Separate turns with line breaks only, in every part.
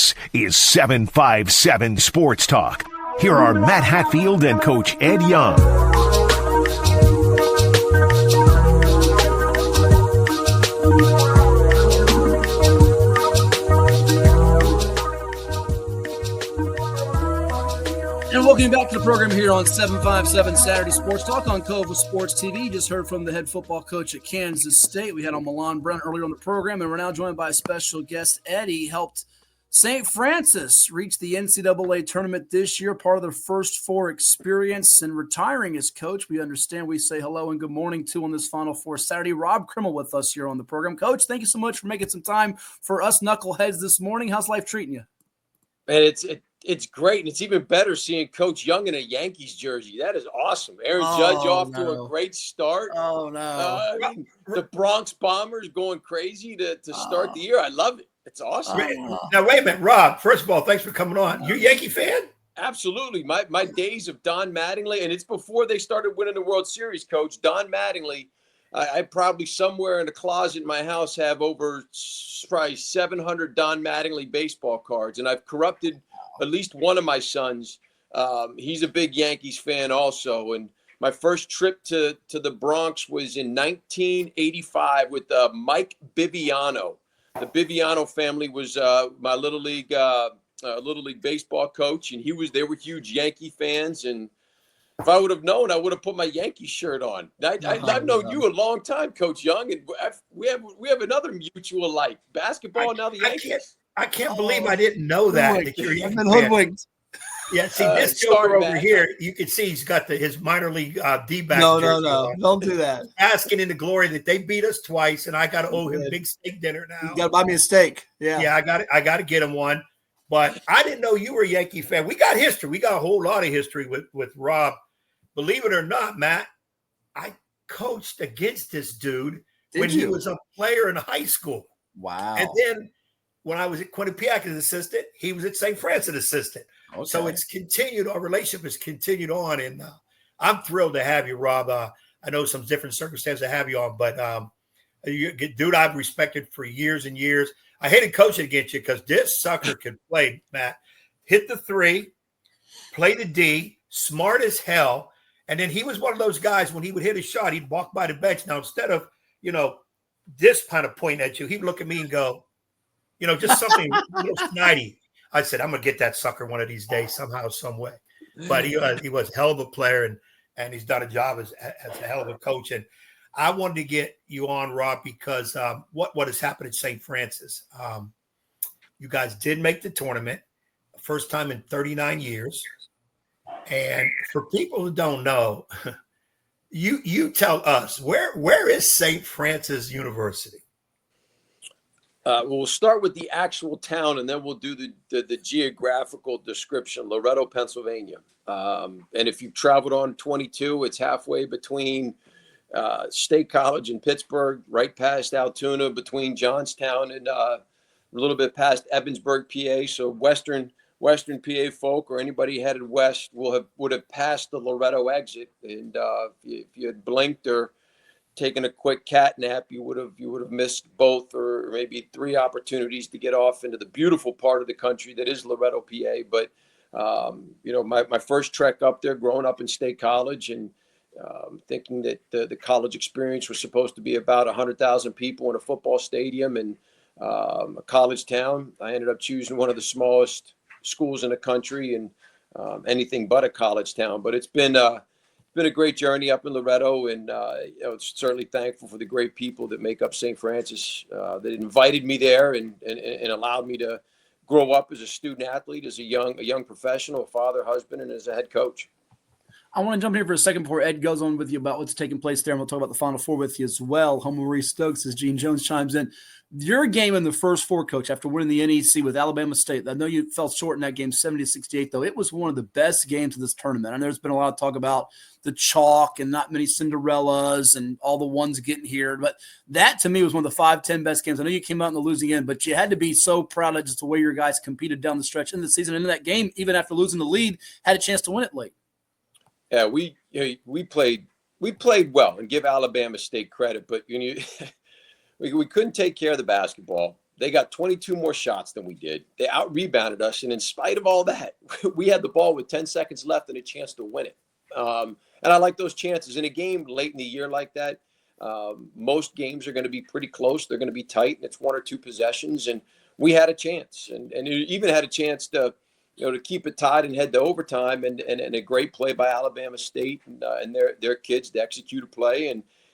This is 757 Sports Talk. Here are Matt Hatfield and Coach Ed Young.
And welcome back to the program here on 757 Saturday Sports Talk on CoVA Sports TV. Just heard from the head football coach at Kansas State. We had on Milan Brent earlier on the program, and we're now joined by a special guest. Eddie helped St. Francis reach the NCAA Tournament this year, part of their first four experience, and retiring as coach. We understand we say hello and good morning to on this Final Four Saturday. Rob Krimmel with us here on the program. Coach, thank you so much for making some time for us knuckleheads this morning. How's life treating you?
Man, it's great, and it's even better seeing Coach Young in a Yankees jersey. That is awesome. Aaron Judge off to a great start.
Oh, no.
The Bronx Bombers going crazy to start the year. I love it. It's awesome.
Now, wait a minute, Rob. First of all, thanks for coming on. You're a Yankee fan?
Absolutely. My days of Don Mattingly, and it's before they started winning the World Series, Coach. Don Mattingly, I probably somewhere in a closet in my house have over probably 700 Don Mattingly baseball cards, and I've corrupted at least one of my sons. He's a big Yankees fan also, and my first trip to the Bronx was in 1985 with Mike Biviano. The Biviano family was my little league baseball coach, and they were huge Yankee fans. And if I would have known, I would have put my Yankee shirt on. I've known you a long time, Coach Young, and we have another mutual like basketball. Now the Yankees.
I can't believe I didn't know that you're a Yankee fan.
Hoodwinked.
Yeah, see, this joker over here, you can see he's got his minor league D-back.
No. Don't do that.
Asking in the glory that they beat us twice, and I got to owe him big steak dinner now.
You got to buy me a steak.
Yeah, I got to get him one. But I didn't know you were a Yankee fan. We got history. We got a whole lot of history with Rob. Believe it or not, Matt, I coached against this dude he was a player in high school.
Wow.
And then when I was at Quinnipiac as assistant, he was at St. Francis assistant. Okay. So it's continued. Our relationship has continued on, and I'm thrilled to have you, Rob. I know some different circumstances to have you on, but dude, I've respected for years and years. I hated coaching against you because this sucker can play, Matt. Hit the three, play the D, smart as hell. And then he was one of those guys, when he would hit a shot, he'd walk by the bench. Now, instead of, this kind of point at you, he'd look at me and go, just something a little snidey. I said, I'm going to get that sucker one of these days somehow, some way. But he was a hell of a player, and he's done a job as a hell of a coach. And I wanted to get you on, Rob, because what has happened at St. Francis. You guys did make the tournament, first time in 39 years. And for people who don't know, you tell us, where is St. Francis University?
We'll start with the actual town, and then we'll do the geographical description. Loretto, Pennsylvania. And if you've traveled on 22, it's halfway between State College in Pittsburgh, right past Altoona, between Johnstown and a little bit past Evansburg, PA. So Western PA folk or anybody headed west would have passed the Loretto exit. And if you had blinked or taken a quick cat nap, you would have missed both or maybe three opportunities to get off into the beautiful part of the country that is Loretto, PA. But my first trek up there, growing up in State College, and thinking that the college experience was supposed to be about 100,000 people in a football stadium and a college town, I ended up choosing one of the smallest schools in the country and anything but a college town. But it's been a great journey up in Loretto, and certainly thankful for the great people that make up St. Francis that invited me there and allowed me to grow up as a student athlete, as a young professional, a father, husband, and as a head coach.
I want to jump here for a second before Ed goes on with you about what's taking place there, and we'll talk about the Final Four with you as well. Home Maurice Stokes as Gene Jones chimes in. Your game in the first four, Coach, after winning the NEC with Alabama State, I know you fell short in that game 70-68, though. It was one of the best games of this tournament. I know there's been a lot of talk about the chalk and not many Cinderellas and all the ones getting here, but that to me was one of the 5-10 best games. I know you came out in the losing end, but you had to be so proud of just the way your guys competed down the stretch in the season. And in that game, even after losing the lead, had a chance to win it late.
Yeah, we played well, and give Alabama State credit, but we couldn't take care of the basketball. They got 22 more shots than we did. They out-rebounded us, and in spite of all that, we had the ball with 10 seconds left and a chance to win it. And I like those chances. In a game late in the year like that, most games are going to be pretty close. They're going to be tight, and it's 1 or 2 possessions. And we had a chance, and even had a chance to, to keep it tied and head to overtime. And a great play by Alabama State and their kids to execute a play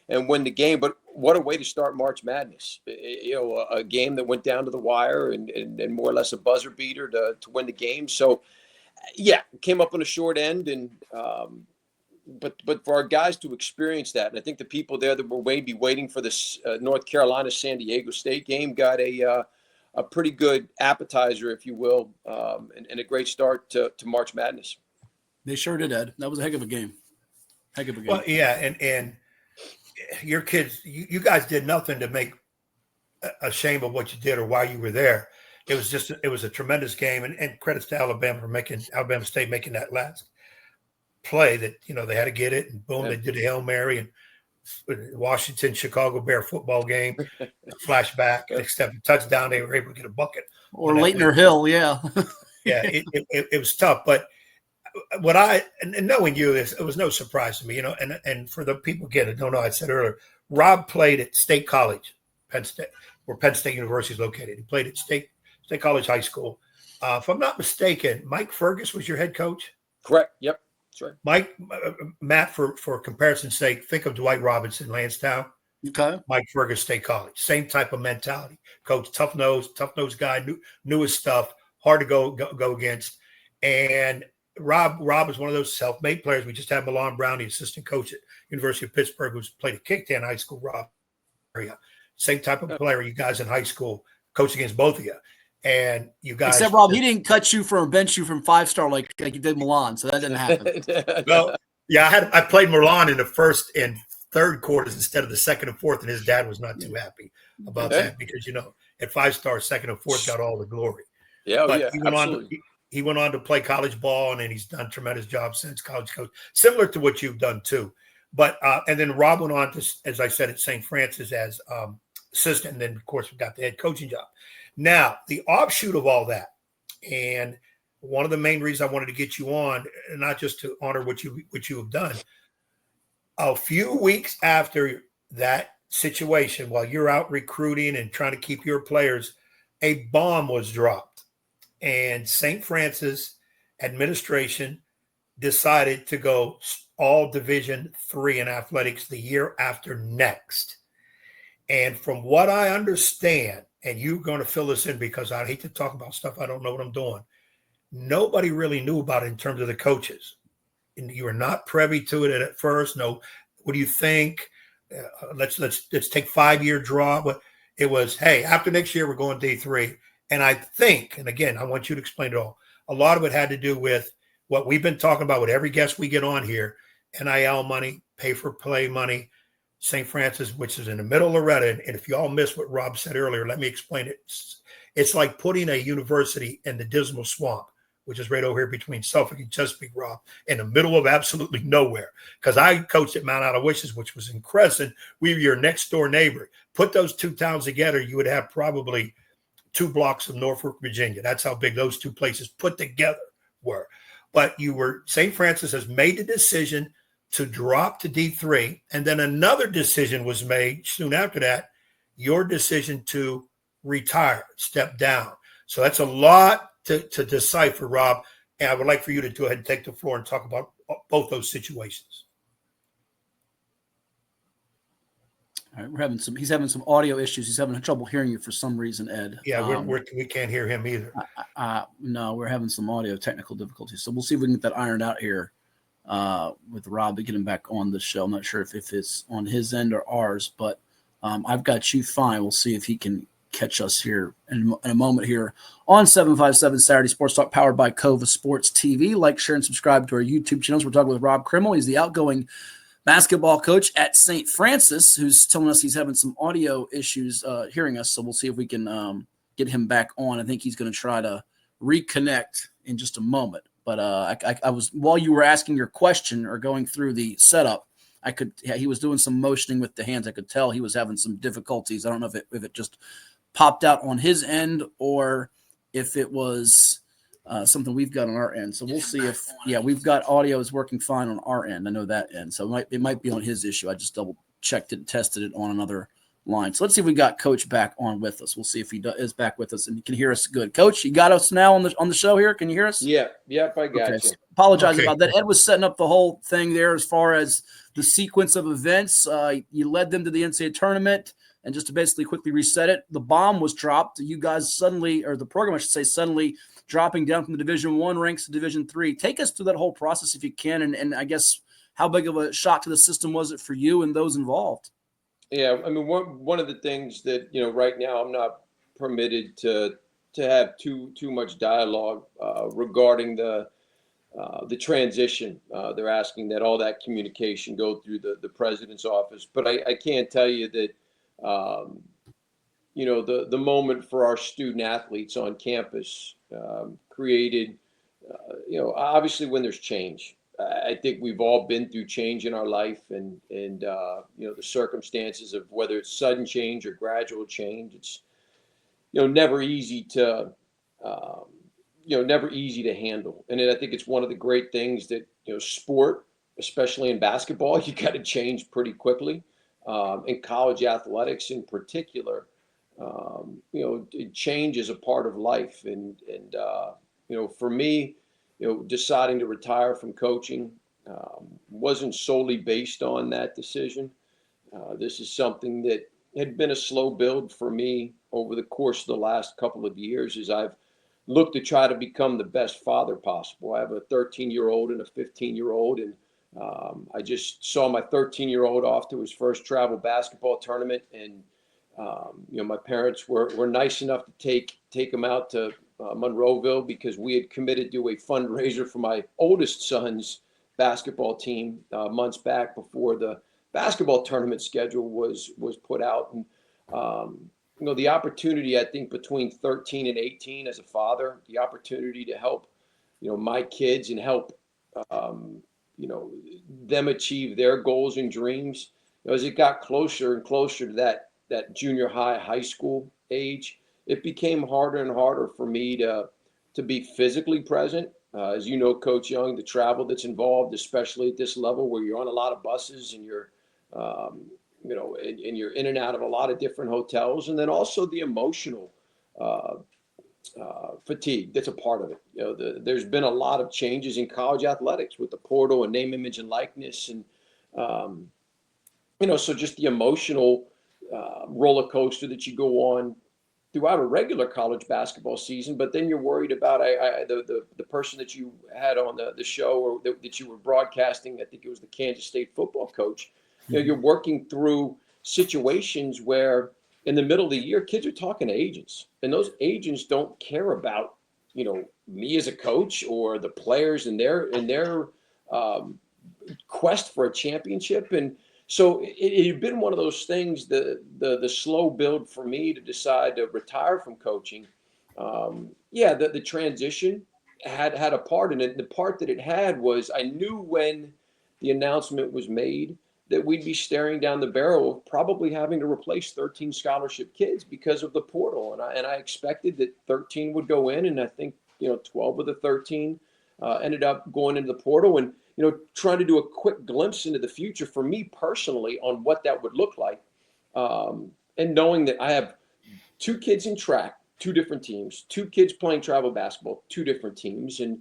and win the game. But what a way to start March Madness! A game that went down to the wire and more or less a buzzer beater to win the game. So, yeah, came up on a short end, and but for our guys to experience that, and I think the people there that were maybe waiting for this North Carolina San Diego State game got a pretty good appetizer, if you will, and a great start to March Madness.
They sure did, Ed. That was a heck of a game. Heck of a game.
Well, yeah, and your kids, you guys did nothing to make a shame of what you did or why you were there. It was a tremendous game, and credits to Alabama State making that last play that, they had to get it, and boom, They did a Hail Mary, and Washington, Chicago Bear football game, flashback, except a touchdown, they were able to get a bucket.
Or Leitner Hill, yeah.
Yeah, it was tough, but and knowing you, it was no surprise to me, and for the people that don't know, I said earlier, Rob played at State College, Penn State, where Penn State University is located. He played at State College High School. If I'm not mistaken, Mike Fergus was your head coach?
Correct. Yep. That's right.
Matt, for comparison's sake, think of Dwight Robinson, Lansdowne.
Okay.
Mike Fergus, State College. Same type of mentality. Coach, tough nose guy, knew his stuff, hard to go against. And Rob is one of those self-made players. We just had Milan Brown, the assistant coach at University of Pittsburgh, who's played at Kicktan High School. Rob, same type of player. You guys in high school coached against both of you, and you guys.
Except Rob, he didn't cut you from bench you from 5-star like you did Milan, so that didn't happen.
Well, yeah, I played Milan in the first and third quarters instead of the second and fourth, and his dad was not too happy about that because at 5-star, second and fourth got all the glory.
Yeah,
but
yeah,
absolutely. He went on to play college ball, and then he's done a tremendous job since college coach, similar to what you've done too. But and then Rob went on to, as I said, at St. Francis as assistant, and then of course we got the head coaching job. Now the offshoot of all that, and one of the main reasons I wanted to get you on, not just to honor what you have done, a few weeks after that situation, while you're out recruiting and trying to keep your players, a bomb was dropped. And St. Francis administration decided to go all Division III in athletics the year after next. And from what I understand, and you're going to fill this in because I hate to talk about stuff I don't know what I'm doing, nobody really knew about it in terms of the coaches. And you were not privy to it at first. No, what do you think? Let's take 5-year draw. But it was, hey, after next year we're going D3. And I think, and again, I want you to explain it all, a lot of it had to do with what we've been talking about with every guest we get on here, NIL money, pay for play money, St. Francis, which is in the middle of Loretta. And if you all missed what Rob said earlier, let me explain it. It's like putting a university in the Dismal Swamp, which is right over here between Suffolk and Chesapeake, Rob, in the middle of absolutely nowhere. Because I coached at Mount Aloysius, which was in Crescent. We were your next door neighbor. Put those two towns together, you would have probably 2 blocks of Norfolk, Virginia. That's how big those two places put together were. But St. Francis has made the decision to drop to D3. And then another decision was made soon after that, your decision to retire, step down. So that's a lot to decipher, Rob. And I would like for you to go ahead and take the floor and talk about both those situations.
All right, he's having some audio issues. He's having trouble hearing you for some reason, Ed.
Yeah, we can't hear him either.
No, we're having some audio technical difficulties. So we'll see if we can get that ironed out here with Rob to get him back on the show. I'm not sure if it's on his end or ours, but I've got you fine. We'll see if he can catch us here in a moment here on 757 Saturday Sports Talk, powered by CoVA Sports TV. Like, share, and subscribe to our YouTube channels. We're talking with Rob Krimmel. He's the outgoing basketball coach at St. Francis, who's telling us he's having some audio issues hearing us. So we'll see if we can get him back on. I think he's going to try to reconnect in just a moment. But I was, while you were asking your question or going through the setup, he was doing some motioning with the hands. I could tell he was having some difficulties. I don't know if it just popped out on his end or if it was something we've got on our end. So we'll see if, we've got audio is working fine on our end. I know that end. So it might be on his issue. I just double checked it and tested it on another line. So let's see if we got Coach back on with us. We'll see if he is back with us and he can hear us good. Coach, you got us now on the show here. Can you hear us?
Yeah. Yep. I got you.
So apologize about that. Ed was setting up the whole thing there as far as the sequence of events. You led them to the NCAA tournament. And just to basically quickly reset it, the bomb was dropped. You guys suddenly, or the program, I should say, suddenly dropping down from the Division I ranks to Division III. Take us through that whole process if you can, and I guess how big of a shock to the system was it for you and those involved?
Yeah, I mean, one of the things that, right now I'm not permitted to have too much dialogue regarding the transition. They're asking that all that communication go through the president's office. But I can tell you that, the moment for our student athletes on campus created, obviously when there's change. I think we've all been through change in our life and the circumstances of whether it's sudden change or gradual change. It's, never easy to, never easy to handle. And I think it's one of the great things that, sport, especially in basketball, you got to change pretty quickly. In college athletics in particular, change is a part of life. And for me, deciding to retire from coaching wasn't solely based on that decision. This is something that had been a slow build for me over the course of the last couple of years as I've looked to try to become the best father possible. I have a 13-year-old and a 15-year-old, and I just saw my 13-year-old off to his first travel basketball tournament, and my parents were nice enough to take him out to Monroeville because we had committed to a fundraiser for my oldest son's basketball team months back before the basketball tournament schedule was put out. And the opportunity, I think, between 13 and 18 as a father, the opportunity to help my kids and help them achieve their goals and dreams. As it got closer and closer to that junior high school age, it became harder and harder for me to be physically present. As you know, Coach Young, the travel that's involved, especially at this level where you're on a lot of buses and you're, and you're in and out of a lot of different hotels, and then also the emotional fatigue that's a part of it. There's been a lot of changes in college athletics with the portal and name, image, and likeness, and so just the emotional roller coaster that you go on throughout a regular college basketball season. But then you're worried about the person that you had on the show or that you were broadcasting. I think it was the Kansas State football coach. You're working through situations where in the middle of the year, kids are talking to agents, and those agents don't care about, me as a coach or the players in their quest for a championship. And so it had been one of those things, the slow build for me to decide to retire from coaching. The transition had a part in it. The part that it had was I knew when the announcement was made that we'd be staring down the barrel of probably having to replace 13 scholarship kids because of the portal. And I expected that 13 would go in, and I think, 12 of the 13 ended up going into the portal. And, trying to do a quick glimpse into the future for me personally on what that would look like. And knowing that I have 2 kids in track, 2 different teams, 2 kids playing travel basketball, 2 different teams. And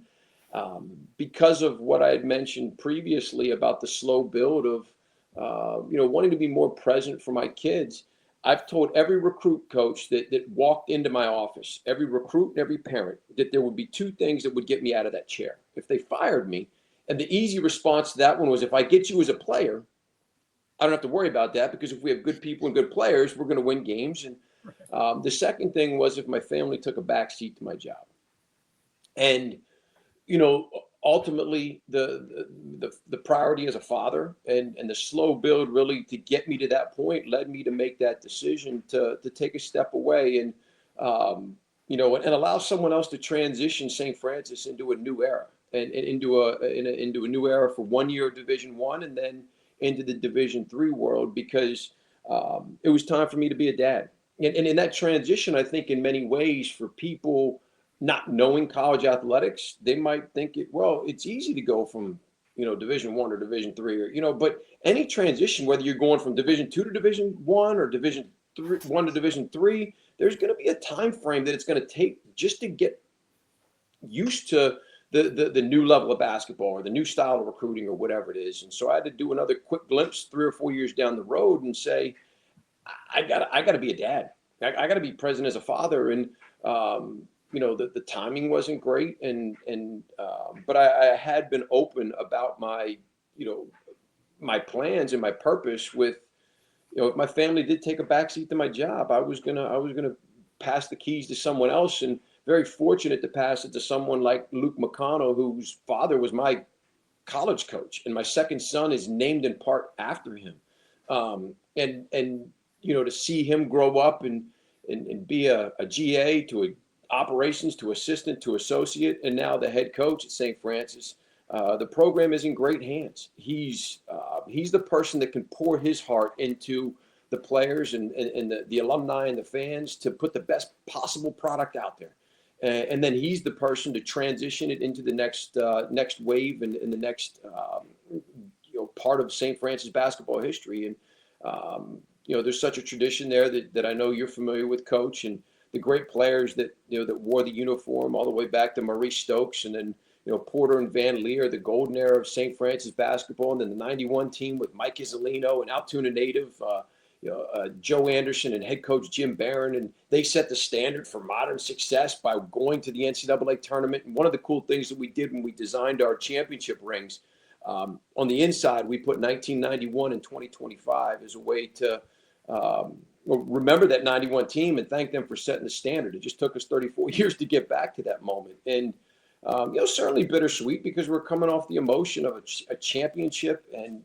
because of what I had mentioned previously about the slow build of, wanting to be more present for my kids, I've told every recruit coach that walked into my office, every recruit and every parent, that there would be 2 things that would get me out of that chair if they fired me. And the easy response to that one was, if I get you as a player, I don't have to worry about that, because if we have good people and good players, we're going to win games. And the second thing was if my family took a backseat to my job. And, ultimately the priority as a father and the slow build really to get me to that point led me to make that decision to take a step away and, and allow someone else to transition St. Francis into a new era and into a new era for 1 year of Division I and then into the Division III world, because it was time for me to be a dad. and in that transition, I think in many ways for people not knowing college athletics, they might think it's easy to go from, Division I or Division III but any transition, whether you're going from Division II to Division I or Division I to Division III, there's going to be a time frame that it's going to take just to get used to the new level of basketball or the new style of recruiting or whatever it is. And so I had to do another quick glimpse 3 or 4 years down the road and say, I gotta be a dad. I gotta be present as a father. And the timing wasn't great, but I had been open about my my plans and my purpose. With if my family did take a backseat to my job, I was gonna pass the keys to someone else, and very fortunate to pass it to someone like Luke McConnell, whose father was my college coach, and my second son is named in part after him. And to see him grow up and be a GA to a operations to assistant to associate, and now the head coach at St. Francis. The program is in great hands. He's the person that can pour his heart into the players and the alumni and the fans to put the best possible product out there. And then he's the person to transition it into the next wave and the next part of St. Francis basketball history. And there's such a tradition there that I know you're familiar with, Coach, and the great players that that wore the uniform all the way back to Maurice Stokes, and then Porter and Van Leer, the golden era of St. Francis basketball, and then the '91 team with Mike Isolino and Altoona native Joe Anderson and head coach Jim Barron, and they set the standard for modern success by going to the NCAA tournament. And one of the cool things that we did when we designed our championship rings, on the inside, we put 1991 and 2025 as a way to remember that 91 team and thank them for setting the standard. It just took us 34 years to get back to that moment. And, certainly bittersweet because we're coming off the emotion of a championship and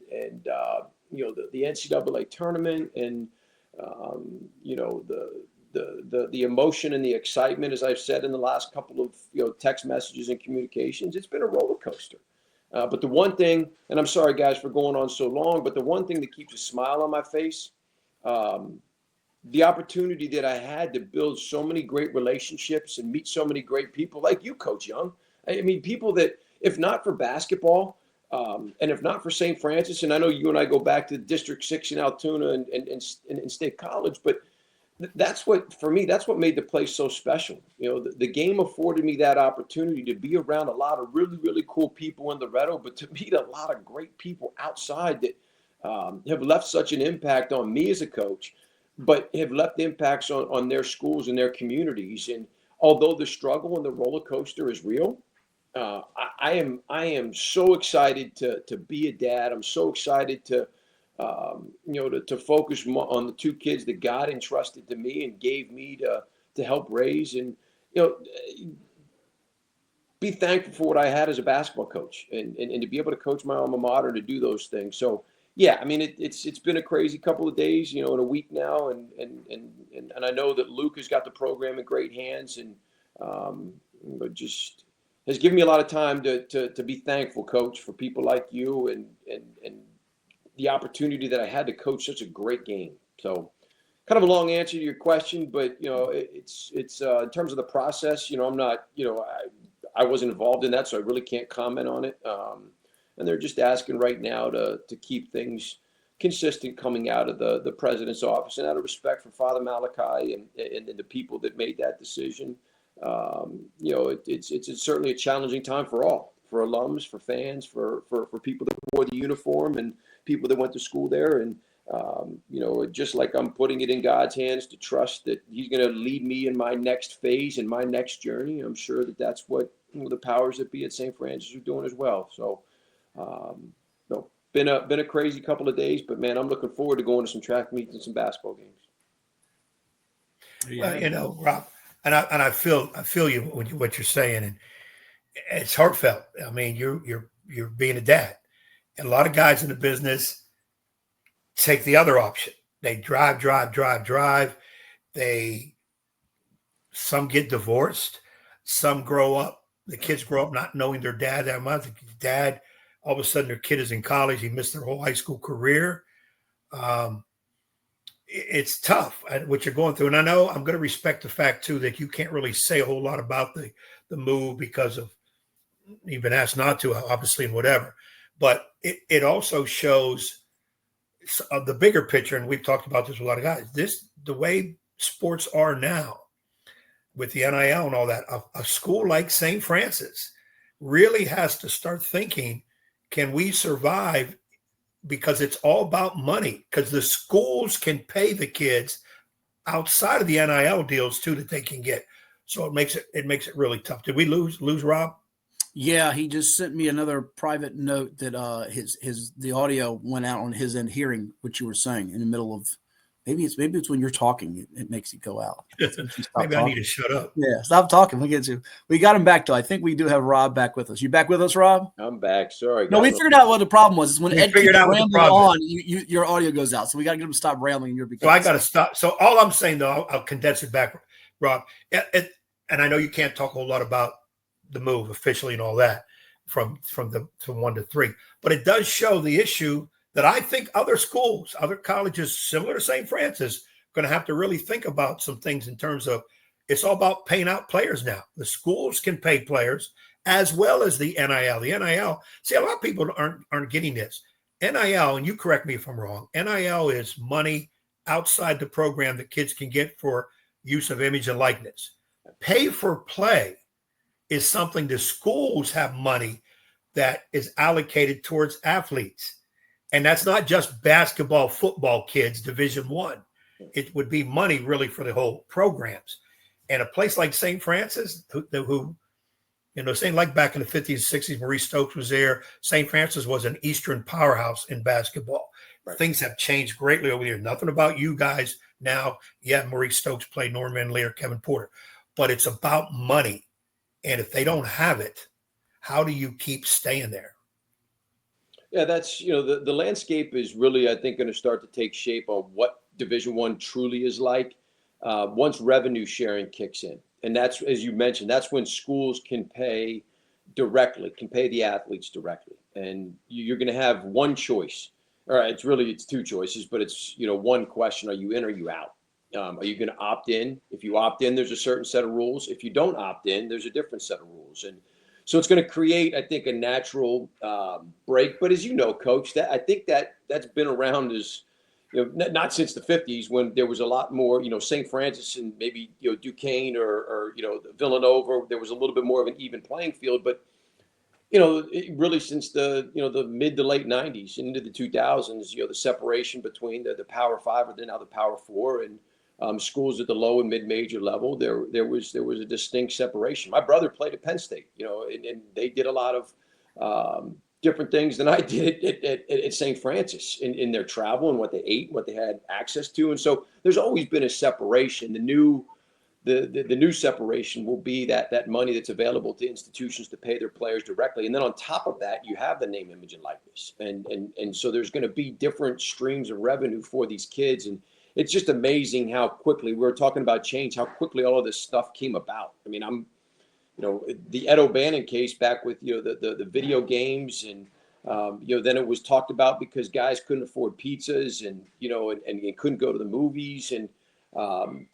the NCAA tournament and, the emotion and the excitement, as I've said in the last couple of text messages and communications. It's been a roller coaster. But the one thing, and I'm sorry guys for going on so long, but the one thing that keeps a smile on my face, the opportunity that I had to build so many great relationships and meet so many great people like you, Coach Young. I mean, people that, if not for basketball, and if not for St. Francis, and I know you and I go back to District 6 in Altoona and State College, but that's what made the place so special. The game afforded me that opportunity to be around a lot of really, really cool people in Loretto, but to meet a lot of great people outside that have left such an impact on me as a coach, but have left impacts on their schools and their communities. And although the struggle and the roller coaster is real, I am so excited to be a dad. I'm so excited to focus on the two kids that God entrusted to me and gave me to help raise, and be thankful for what I had as a basketball coach and to be able to coach my alma mater, to do those things. So yeah, I mean it's been a crazy couple of days, in a week now, and I know that Luke has got the program in great hands, and but just has given me a lot of time to be thankful, Coach, for people like you and the opportunity that I had to coach such a great game. So kind of a long answer to your question, but it's in terms of the process, I'm not, I wasn't involved in that, so I really can't comment on it. And they're just asking right now to keep things consistent coming out of the president's office, and out of respect for Father Malachi and the people that made that decision. It's certainly a challenging time for all, for alums, for fans, for people that wore the uniform and people that went to school there. And, just like I'm putting it in God's hands to trust that he's going to lead me in my next phase and my next journey, I'm sure that's what the powers that be at St. Francis are doing as well. So, been a crazy couple of days, but man, I'm looking forward to going to some track meets and some basketball games.
Well, Rob, and I feel you what you're saying, and it's heartfelt. I mean, you're being a dad, and a lot of guys in the business take the other option. They drive. Some get divorced. Some grow up. The kids grow up not knowing their dad that much. Dad, all of a sudden, their kid is in college. He missed their whole high school career. it's tough what you're going through. And I know I'm going to respect the fact too that you can't really say a whole lot about the move because of you've been asked not to, obviously, and whatever. But it also shows the bigger picture, and we've talked about this with a lot of guys. The way sports are now with the NIL and all that, a school like St. Francis really has to start thinking, can we survive? Because it's all about money, because the schools can pay the kids outside of the NIL deals too that they can get. So it makes it really tough. Did we lose Rob?
Yeah, he just sent me another private note that the audio went out on his end, hearing what you were saying in the middle of maybe it's when you're talking it makes it go out.
Maybe I need to shut up.
Yeah, stop talking. We'll get you. We got him back though. I think we do have Rob back with us. You back with us, Rob?
I'm back. Sorry.
No, we figured out what the problem was. Is when Ed keeps rambling on, your audio goes out. So we got to get him to stop rambling.
So I got to stop. So all I'm saying though, I'll condense it back, Rob. And I know you can't talk a whole lot about the move officially and all that from 1 to 3, but it does show the issue that I think other schools, other colleges similar to St. Francis, going to have to really think about some things in terms of it's all about paying out players now. The schools can pay players as well as the NIL. The NIL, see, a lot of people aren't getting this. NIL, and you correct me if I'm wrong, NIL is money outside the program that kids can get for use of image and likeness. Pay for play is something the schools have money that is allocated towards athletes. And that's not just basketball, football kids, Division I. It would be money really for the whole programs. And a place like St. Francis, who saying like back in the 50s and 60s, Maurice Stokes was there. St. Francis was an Eastern powerhouse in basketball. Right. Things have changed greatly over here. Nothing about you guys now. Yeah, Maurice Stokes played Norman Lear, Kevin Porter. But it's about money. And if they don't have it, how do you keep staying there?
Yeah, that's, the landscape is really, I think, going to start to take shape on what Division I truly is like once revenue sharing kicks in. And that's, as you mentioned, that's when schools can pay the athletes directly. And you're going to have one choice. All right, it's two choices, but it's, one question: are you in or are you out? Are you going to opt in? If you opt in, there's a certain set of rules. If you don't opt in, there's a different set of rules. And so it's going to create, I think, a natural break. But as you know, Coach, I think that's been around as, not since the 50s when there was a lot more, St. Francis and maybe, Duquesne or Villanova, there was a little bit more of an even playing field. But, really since the mid to late 90s into the 2000s, the separation between the Power Five or then now the Power Four and schools at the low and mid-major level, there was a distinct separation. My brother played at Penn State, and they did a lot of different things than I did at St. Francis in their travel and what they ate, what they had access to. And so there's always been a separation. The new separation will be that money that's available to institutions to pay their players directly. And then on top of that, you have the name, image, and likeness. And so there's going to be different streams of revenue for these kids. And it's just amazing how quickly we're talking about change, how quickly all of this stuff came about. I mean, the Ed O'Bannon case back with, the video games and, then it was talked about because guys couldn't afford pizzas and couldn't go to the movies and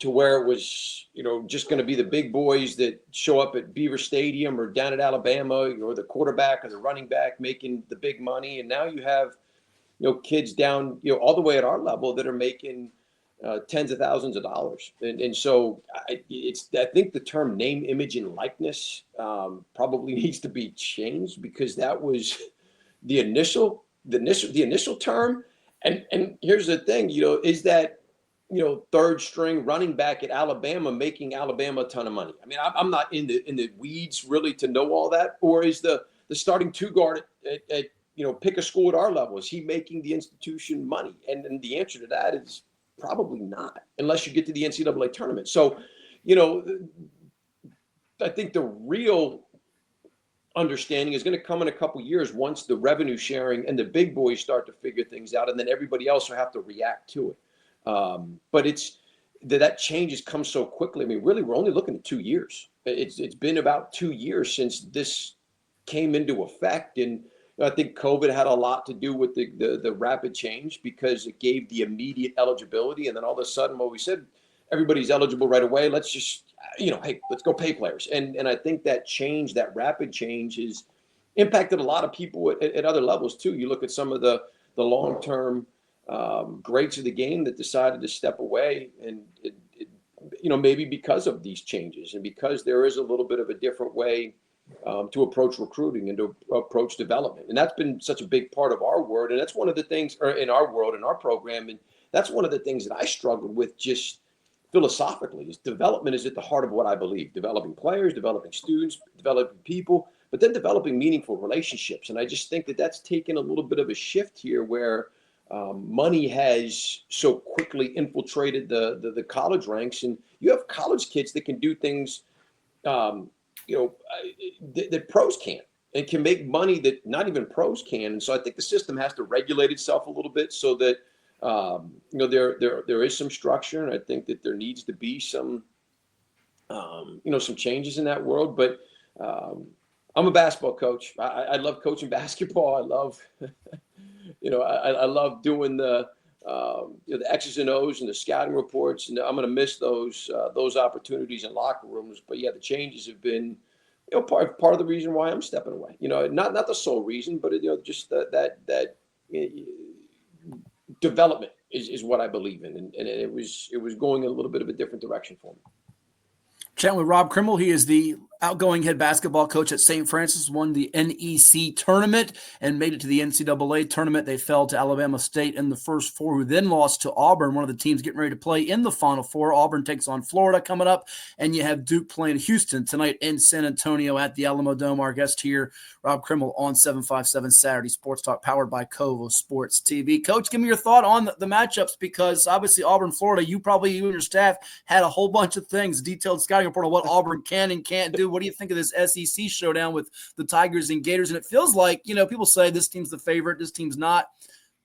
to where it was, just going to be the big boys that show up at Beaver Stadium or down at Alabama or the quarterback or the running back making the big money. And now you have, kids down, all the way at our level that are making tens of thousands of dollars. And so I think the term name, image, and likeness probably needs to be changed because that was the initial term. And here's the thing, is that, third string running back at Alabama making Alabama a ton of money? I mean, I'm not in the weeds really to know all that. Or is the starting two guard at pick a school at our level, is he making the institution money? And the answer to that is probably not, unless you get to the NCAA tournament. So, I think the real understanding is going to come in a couple of years once the revenue sharing and the big boys start to figure things out, and then everybody else will have to react to it. But it's that change has come so quickly. I mean, really, we're only looking at 2 years. It's been about 2 years since this came into effect, and I think COVID had a lot to do with the rapid change because it gave the immediate eligibility. And then all of a sudden, we said, everybody's eligible right away. Let's just, hey, let's go pay players. And I think that change, that rapid change has impacted a lot of people at other levels too. You look at some of the long-term greats of the game that decided to step away, and maybe because of these changes and because there is a little bit of a different way to approach recruiting and to approach development. And that's been such a big part of our world. And that's one of the things, or in our world, in our program, and that's one of the things that I struggled with just philosophically, is development is at the heart of what I believe. Developing players, developing students, developing people, but then developing meaningful relationships. And I just think that that's taken a little bit of a shift here where money has so quickly infiltrated the college ranks. And you have college kids that can do things that pros can't, and can make money that not even pros can. And so I think the system has to regulate itself a little bit so that there is some structure, and I think that there needs to be some changes in that world. But I'm a basketball coach. I love coaching basketball. I love, I love doing the X's and O's and the scouting reports, and I'm going to miss those opportunities in locker rooms. But yeah, the changes have been, part of the reason why I'm stepping away. Not the sole reason, but just that development is what I believe in, and it was going in a little bit of a different direction for me.
Chatting with Rob Krimmel. He is the outgoing head basketball coach at St. Francis, won the NEC tournament and made it to the NCAA tournament. They fell to Alabama State in the first four, who then lost to Auburn, one of the teams getting ready to play in the Final Four. Auburn takes on Florida coming up, and you have Duke playing Houston tonight in San Antonio at the Alamo Dome. Our guest here, Rob Krimmel, on 757 Saturday Sports Talk, powered by CoVA Sports TV. Coach, give me your thought on the matchups, because obviously Auburn, Florida, you and your staff had a whole bunch of things, detailed scouting report on what Auburn can and can't do. What do you think of this SEC showdown with the Tigers and Gators? And it feels like, people say this team's the favorite, this team's not.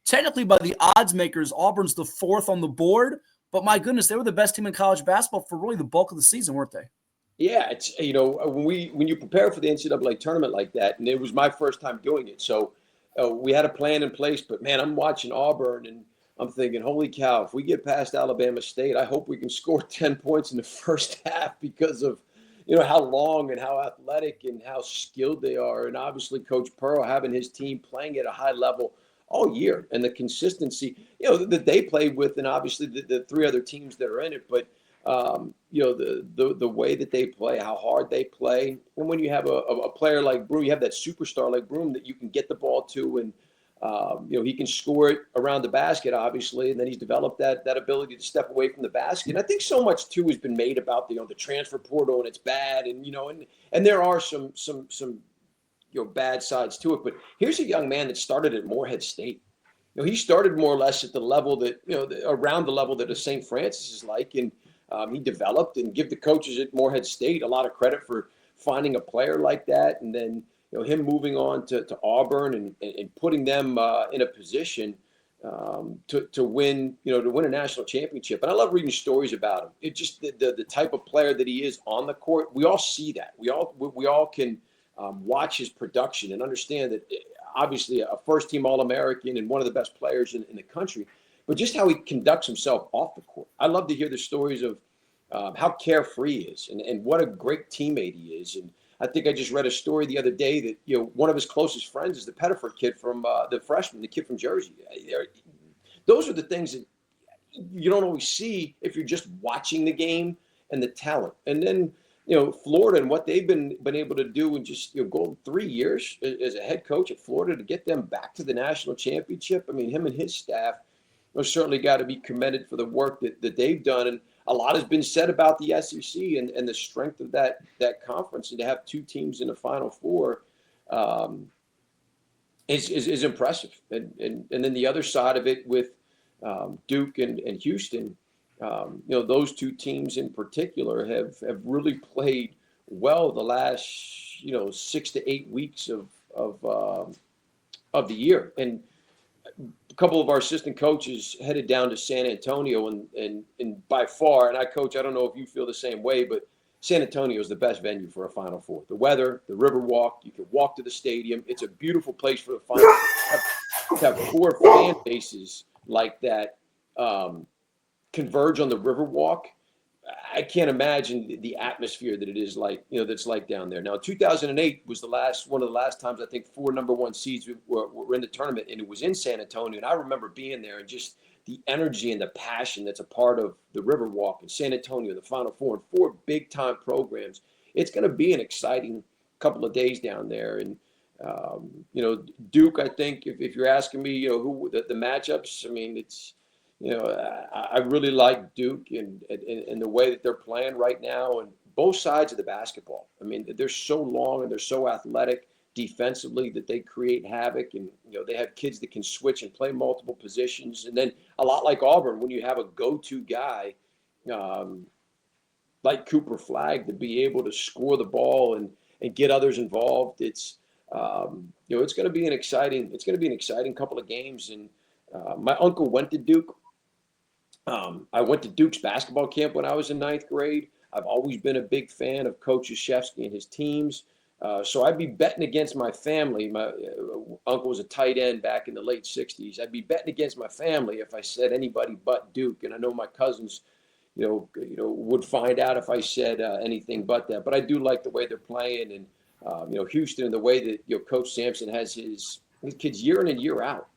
Technically, by the odds makers, Auburn's the fourth on the board. But my goodness, they were the best team in college basketball for really the bulk of the season, weren't they?
Yeah, it's when you prepare for the NCAA tournament like that, and it was my first time doing it, so we had a plan in place. But man, I'm watching Auburn and I'm thinking, holy cow, if we get past Alabama State, I hope we can score 10 points in the first half because of, how long and how athletic and how skilled they are. And obviously Coach Pearl having his team playing at a high level all year, and the consistency, that they played with, and obviously the three other teams that are in it. But, the way that they play, how hard they play. And when you have a player like Broom, you have that superstar like Broom that you can get the ball to, and, he can score it around the basket, obviously, and then he's developed that ability to step away from the basket. And I think so much too has been made about the transfer portal, and it's bad, and and there are some bad sides to it. But here's a young man that started at Morehead State. He started more or less at the level that around the level that a St. Francis is like, and he developed, and give the coaches at Morehead State a lot of credit for finding a player like that, and then him moving on to Auburn and putting them in a position to win a national championship. And I love reading stories about him. It just the type of player that he is on the court. We all see that. We all can watch his production and understand that obviously a first-team All-American and one of the best players in the country, but just how he conducts himself off the court. I love to hear the stories of how carefree he is and what a great teammate he is. And I think I just read a story the other day that, one of his closest friends is the Pettiford kid from the freshman, the kid from Jersey. Those are the things that you don't always see if you're just watching the game, and the talent. And then, Florida and what they've been able to do in just, go 3 years as a head coach at Florida to get them back to the national championship. I mean, him and his staff have certainly got to be commended for the work that they've done. And a lot has been said about the SEC and the strength of that conference, and to have two teams in the Final Four is impressive. And then the other side of it with Duke and Houston, those two teams in particular have really played well the last 6 to 8 weeks of the year. And a couple of our assistant coaches headed down to San Antonio, and by far, and I don't know if you feel the same way, but San Antonio is the best venue for a Final Four. The weather, the Riverwalk, you can walk to the stadium. It's a beautiful place for the Final Four. To have 4 fan bases like that converge on the Riverwalk, I can't imagine the atmosphere that it is like, that's like down there. Now, 2008 was one of the last times I think 4 number 1 seeds were in the tournament, and it was in San Antonio. And I remember being there and just the energy and the passion that's a part of the Riverwalk in San Antonio, the Final Four, and 4 big time programs. It's going to be an exciting couple of days down there. And, Duke, I think if you're asking me, who the matchups, I mean, it's, I really like Duke and the way that they're playing right now, and both sides of the basketball. I mean, they're so long and they're so athletic defensively that they create havoc, and they have kids that can switch and play multiple positions. And then a lot like Auburn, when you have a go-to guy like Cooper Flagg to be able to score the ball and get others involved, it's it's going to be an exciting couple of games. And my uncle went to Duke. I went to Duke's basketball camp when I was in 9th grade. I've always been a big fan of Coach Krzyzewski and his teams. So I'd be betting against my family. My uncle was a tight end back in the late 60s. I'd be betting against my family if I said anybody but Duke. And I know my cousins, would find out if I said anything but that. But I do like the way they're playing. And, Houston, the way that, Coach Sampson has his kids year in and year out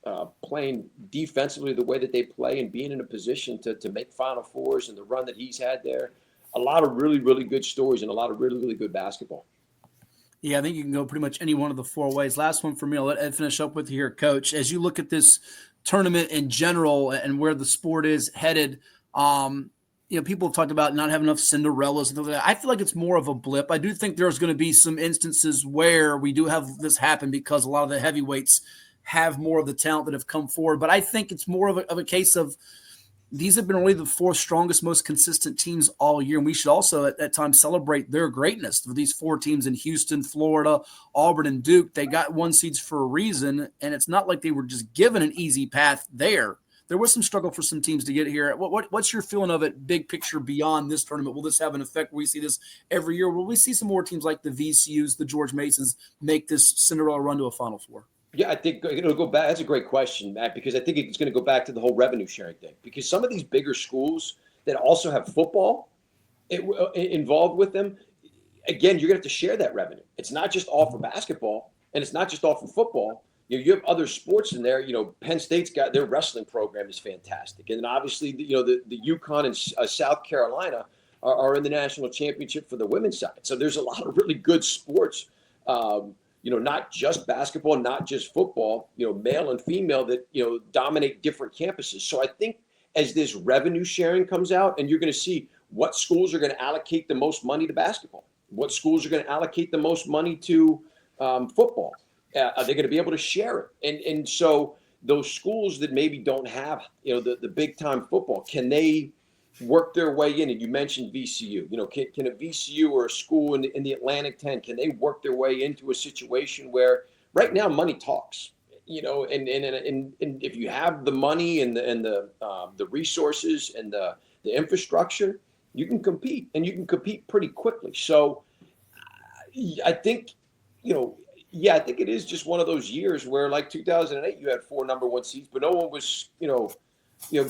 playing defensively the way that they play and being in a position to make Final Fours, and the run that he's had there. A lot of really, really good stories and a lot of really, really good basketball.
Yeah, I think you can go pretty much any one of the 4 ways. Last one for me, I'll let Ed finish up with you here, Coach. As you look at this tournament in general and where the sport is headed, people have talked about not having enough Cinderellas and things like that. I feel like it's more of a blip. I do think there's going to be some instances where we do have this happen because a lot of the heavyweights have more of the talent that have come forward. But I think it's more of a case of these have been really the 4 strongest, most consistent teams all year. And we should also at that time celebrate their greatness. For these 4 teams in Houston, Florida, Auburn, and Duke, they got 1 seeds for a reason. And it's not like they were just given an easy path there. There was some struggle for some teams to get here. What's your feeling of it, big picture, beyond this tournament? Will this have an effect? Will we see this every year? Will we see some more teams like the VCUs, the George Masons, make this Cinderella run to a Final Four?
Yeah, I think it'll go back. That's a great question, Matt, because I think it's going to go back to the whole revenue sharing thing. Because some of these bigger schools that also have football involved with them, again, you're going to have to share that revenue. It's not just all for basketball, and it's not just all for football. You have other sports in there. Penn State's got their wrestling program is fantastic, and then obviously the UConn and South Carolina are in the national championship for the women's side. So there's a lot of really good sports. Not just basketball, not just football. Male and female that dominate different campuses. So I think as this revenue sharing comes out, and you're going to see what schools are going to allocate the most money to basketball, what schools are going to allocate the most money to football. Are they going to be able to share it? And so those schools that maybe don't have, the big time football, can they work their way in? And you mentioned VCU, can a VCU or a school in the Atlantic 10, can they work their way into a situation where right now money talks, and if you have the money and the resources and the infrastructure, you can compete, and you can compete pretty quickly. So I think, I think it is just one of those years where, like 2008, you had 4 number 1 seeds, but no one was,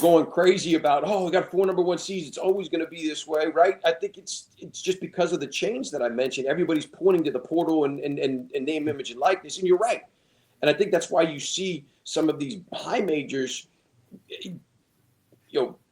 going crazy about, we got 4 number 1 seeds. It's always going to be this way, right? I think it's just because of the change that I mentioned. Everybody's pointing to the portal and name, image, and likeness, and you're right. And I think that's why you see some of these high majors,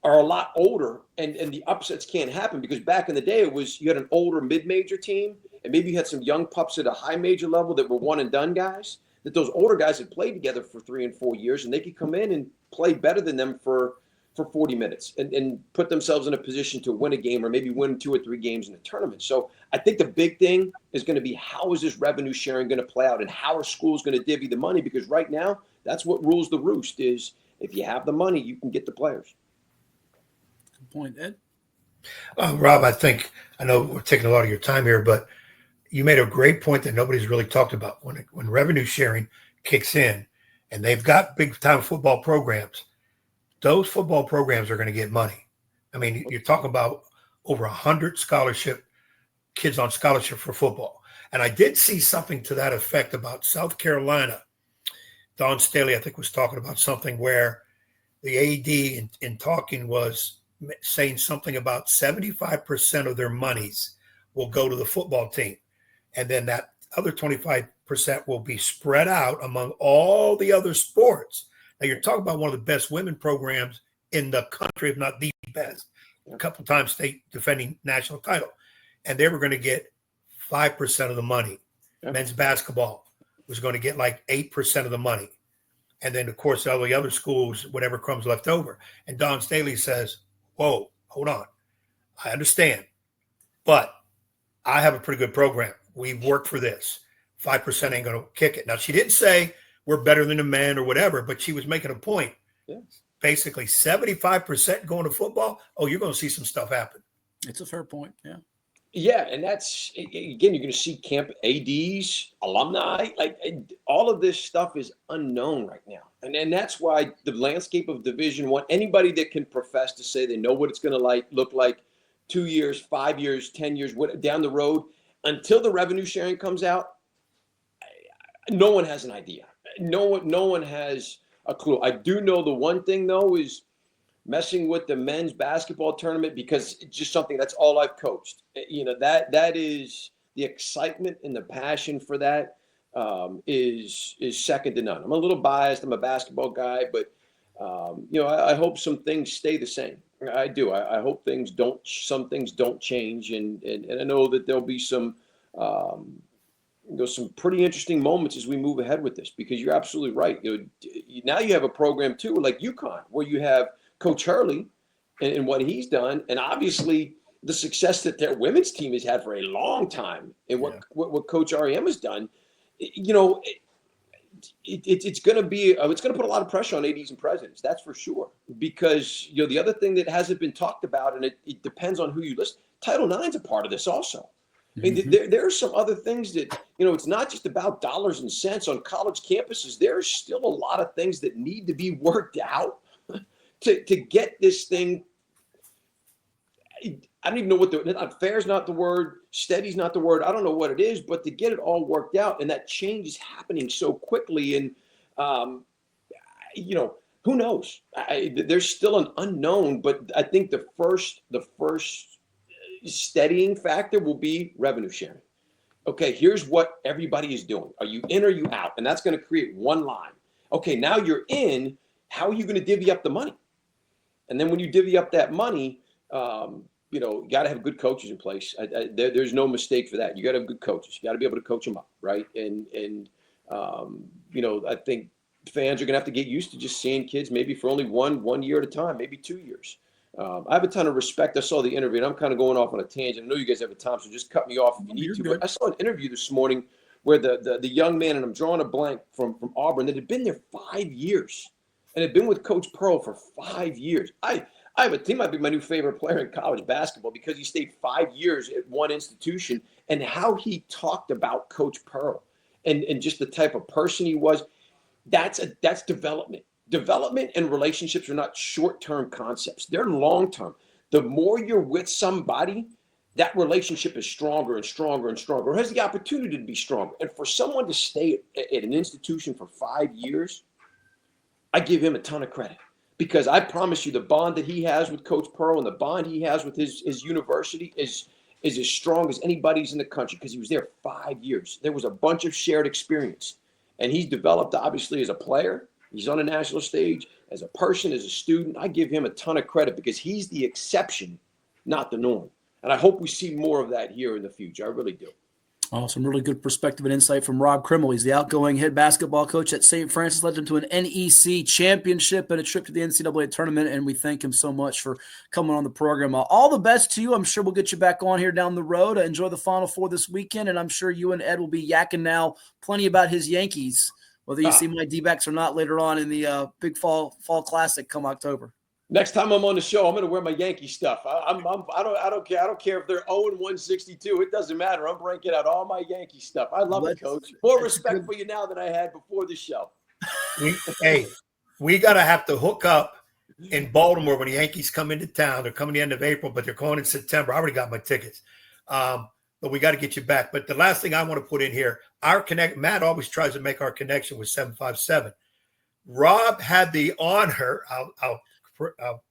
are a lot older, and the upsets can't happen, because back in the day it was you had an older mid-major team, and maybe you had some young pups at a high major level that were one and done guys, that those older guys had played together for 3 and 4 years, and they could come in and play better than them for 40 minutes and put themselves in a position to win a game, or maybe win 2 or 3 games in a tournament. So I think the big thing is going to be, how is this revenue sharing going to play out, and how are schools going to divvy the money? Because right now, that's what rules the roost, is if you have the money, you can get the players.
Good point, Ed.
Rob, I know we're taking a lot of your time here, but you made a great point that nobody's really talked about. When revenue sharing kicks in, and they've got big time football programs, those football programs are going to get money. I mean, you're talking about over 100 scholarship kids on scholarship for football. And I did see something to that effect about South Carolina. Don Staley, I think, was talking about something where the AD in talking was saying something about 75% of their monies will go to the football team. And then that other 25% will be spread out among all the other sports. Now, you're talking about one of the best women programs in the country, if not the best. A couple times state defending national title. And they were going to get 5% of the money. Yeah. Men's basketball was going to get like 8% of the money. And then, of course, all the other schools, whatever crumbs left over. And Don Staley says, whoa, hold on. I understand. But I have a pretty good program. We've worked for this. 5% ain't going to kick it. Now, she didn't say we're better than the men or whatever, but she was making a point. Yes. Basically, 75% going to football. Oh, you're going to see some stuff happen.
It's a fair point. Yeah.
Yeah. And that's, again, you're going to see camp ADs, alumni, like all of this stuff is unknown right now. And that's why the landscape of Division I, anybody that can profess to say they know what it's going to look like 2 years, 5 years, 10 years, down the road, until the revenue sharing comes out, no one has an idea. No one has a clue. I do know the one thing, though, is messing with the men's basketball tournament, because it's just something that's all I've coached. You know, that is the excitement and the passion for that is second to none. I'm a little biased. I'm a basketball guy, but I hope some things stay the same. I do. I hope some things don't change, and I know that there'll be some pretty interesting moments as we move ahead with this, because you're absolutely right. Now you have a program too, like UConn, where you have Coach Hurley and what he's done, and obviously the success that their women's team has had for a long time, and what Coach REM has done. It's going to put a lot of pressure on ADs and presidents. That's for sure. Because the other thing that hasn't been talked about, and it depends on who you listen. Title IX is a part of this also. I mean, there are some other things that it's not just about dollars and cents on college campuses. There's still a lot of things that need to be worked out to get this thing. I don't even know fair is not the word, steady's not the word. I don't know what it is, but to get it all worked out, and that change is happening so quickly. And, who knows? There's still an unknown, but I think the first steadying factor will be revenue sharing. Okay, here's what everybody is doing. Are you in or are you out? And that's going to create one line. Okay, now you're in. How are you going to divvy up the money? And then when you divvy up that money, you got to have good coaches in place. There's no mistake for that. You got to have good coaches. You got to be able to coach them up, right? And I think fans are going to have to get used to just seeing kids maybe for only one year at a time, maybe 2 years. I have a ton of respect. I saw the interview, and I'm kind of going off on a tangent. I know you guys have a time, so just cut me off if you need to. But I saw an interview this morning where the young man, and I'm drawing a blank, from Auburn, that had been there 5 years and had been with Coach Pearl for 5 years. I have a team, might be my new favorite player in college basketball, because he stayed 5 years at one institution, and how he talked about Coach Pearl and just the type of person he was. That's development. Development and relationships are not short-term concepts. They're long-term. The more you're with somebody, that relationship is stronger and stronger and stronger, or has the opportunity to be stronger. And for someone to stay at an institution for 5 years, I give him a ton of credit, because I promise you the bond that he has with Coach Pearl and the bond he has with his university is as strong as anybody's in the country, because he was there 5 years. There was a bunch of shared experience, and he's developed obviously as a player. He's on a national stage, as a person, as a student. I give him a ton of credit, because he's the exception, not the norm. And I hope we see more of that here in the future. I really do.
Oh, some really good perspective and insight from Rob Krimmel. He's the outgoing head basketball coach at St. Francis, led them to an NEC championship and a trip to the NCAA Tournament, and we thank him so much for coming on the program. All the best to you. I'm sure we'll get you back on here down the road. Enjoy the Final Four this weekend, and I'm sure you and Ed will be yakking now plenty about his Yankees, whether you see my D-backs or not later on in the big fall classic come October.
Next time I'm on the show, I'm going to wear my Yankee stuff. I don't care. I don't care if they're 0-162. It doesn't matter. I'm breaking out all my Yankee stuff. I love it, Coach. More respect for you now than I had before the show.
We got to have to hook up in Baltimore when the Yankees come into town. They're coming the end of April, but they're going in September. I already got my tickets. but we got to get you back. But the last thing I want to put in here, Matt always tries to make our connection with 757. Rob had the honor, I'll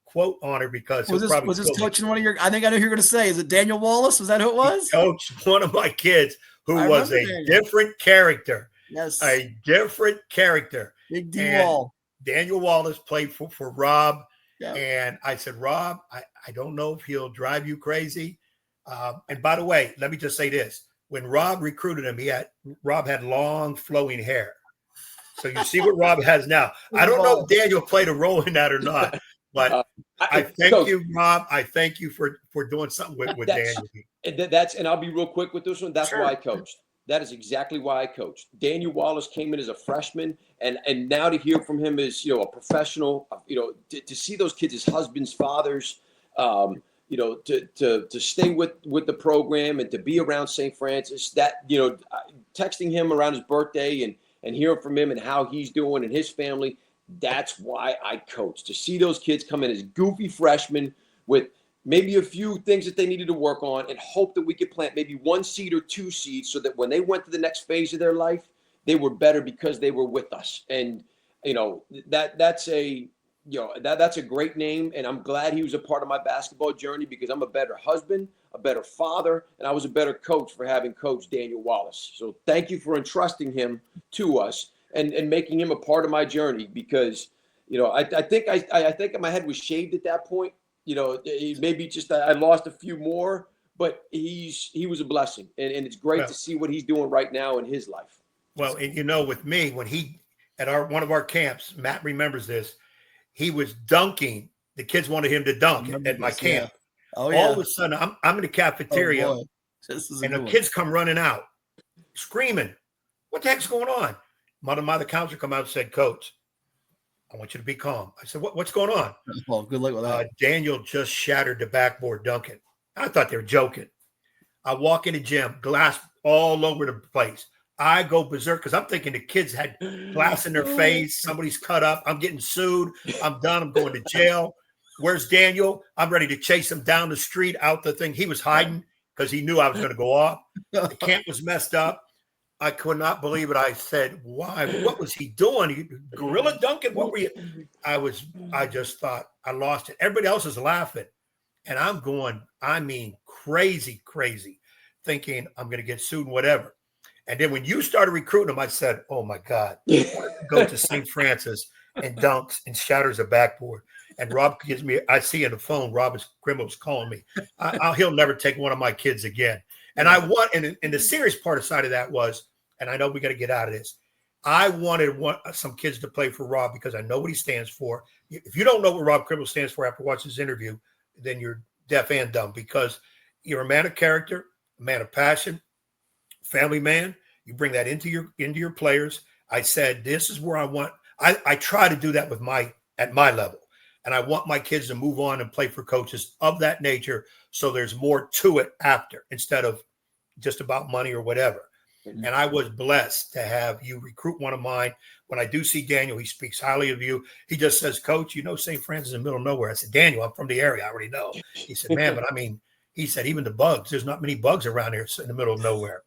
quote honor because
was this coaching one of your? I think I know who you're going to say. Is it Daniel Wallace? Was that who it was?
He coached one of my kids who was a different character.
Yes,
a different character.
Big D Wall.
Daniel Wallace played for Rob,
yeah.
And I said, Rob, I don't know if he'll drive you crazy. And by the way, let me just say this: when Rob recruited him, Rob had long flowing hair. So you see what Rob has now. I don't know if Daniel played a role in that or not, but I thank you, Rob. I thank you for doing something with Daniel.
And I'll be real quick with this one. That's why I coached. That is exactly why I coached. Daniel Wallace came in as a freshman, and now to hear from him as a professional, to see those kids as husbands, fathers, to stay with the program and to be around St. Francis. That texting him around his birthday and hearing from him and how he's doing and his family. That's why I coach, to see those kids come in as goofy freshmen with maybe a few things that they needed to work on and hope that we could plant maybe 1 seed or 2 seeds so that when they went to the next phase of their life, they were better because they were with us. And, that's a great name. And I'm glad he was a part of my basketball journey because I'm a better husband, a better father, and I was a better coach for having coached Daniel Wallace. So thank you for entrusting him to us and making him a part of my journey because, I think my head was shaved at that point. Maybe just I lost a few more, but he was a blessing. And it's great to see what he's doing right now in his life.
Well, and with me, when he at one of our camps, Matt remembers this, he was dunking. The kids wanted him to dunk at my camp.
Yeah. Oh, yeah.
All of a sudden, I'm in the cafeteria, and the kids come running out, screaming, "What the heck's going on?" One of the counselors come out and said, "Coach, I want you to be calm." I said, "What's going on?"
Well, good luck with that.
Daniel just shattered the backboard dunking. I thought they were joking. I walk in the gym, glass all over the place. I go berserk because I'm thinking the kids had glass in their face. Somebody's cut up. I'm getting sued. I'm done. I'm going to jail. Where's Daniel? I'm ready to chase him down the street out the thing. He was hiding because he knew I was going to go off. The camp was messed up. I could not believe it. I said, why? What was he doing? Gorilla dunking? What were you? I just thought I lost it. Everybody else is laughing. And I'm going, crazy, thinking I'm going to get sued and whatever. And then when you started recruiting him, I said, oh, my God, go to St. Francis and dunks and shatters a backboard. And Rob gives me, I see on the phone, Krimmel's calling me. He'll never take one of my kids again. And I want, and the serious part side of that was, and I know we got to get out of this, I wanted some kids to play for Rob because I know what he stands for. If you don't know what Rob Krimmel stands for after watching this interview, then you're deaf and dumb because you're a man of character, a man of passion, family man. You bring that into your players. I said, this is where I want. I try to do that at my level. And I want my kids to move on and play for coaches of that nature. So there's more to it after instead of just about money or whatever. Mm-hmm. And I was blessed to have you recruit one of mine. When I do see Daniel, he speaks highly of you. He just says, Coach, St. Francis is in the middle of nowhere. I said, Daniel, I'm from the area. I already know. He said, man, but he said, even the bugs, there's not many bugs around here in the middle of nowhere.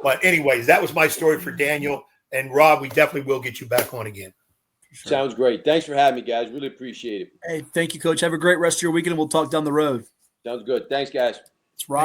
But anyways, that was my story for Daniel. And Rob, we definitely will get you back on again.
Sure. Sounds great. Thanks for having me, guys. Really appreciate it.
Hey, thank you, Coach. Have a great rest of your weekend, and we'll talk down the road.
Sounds good. Thanks, guys.
It's Rob.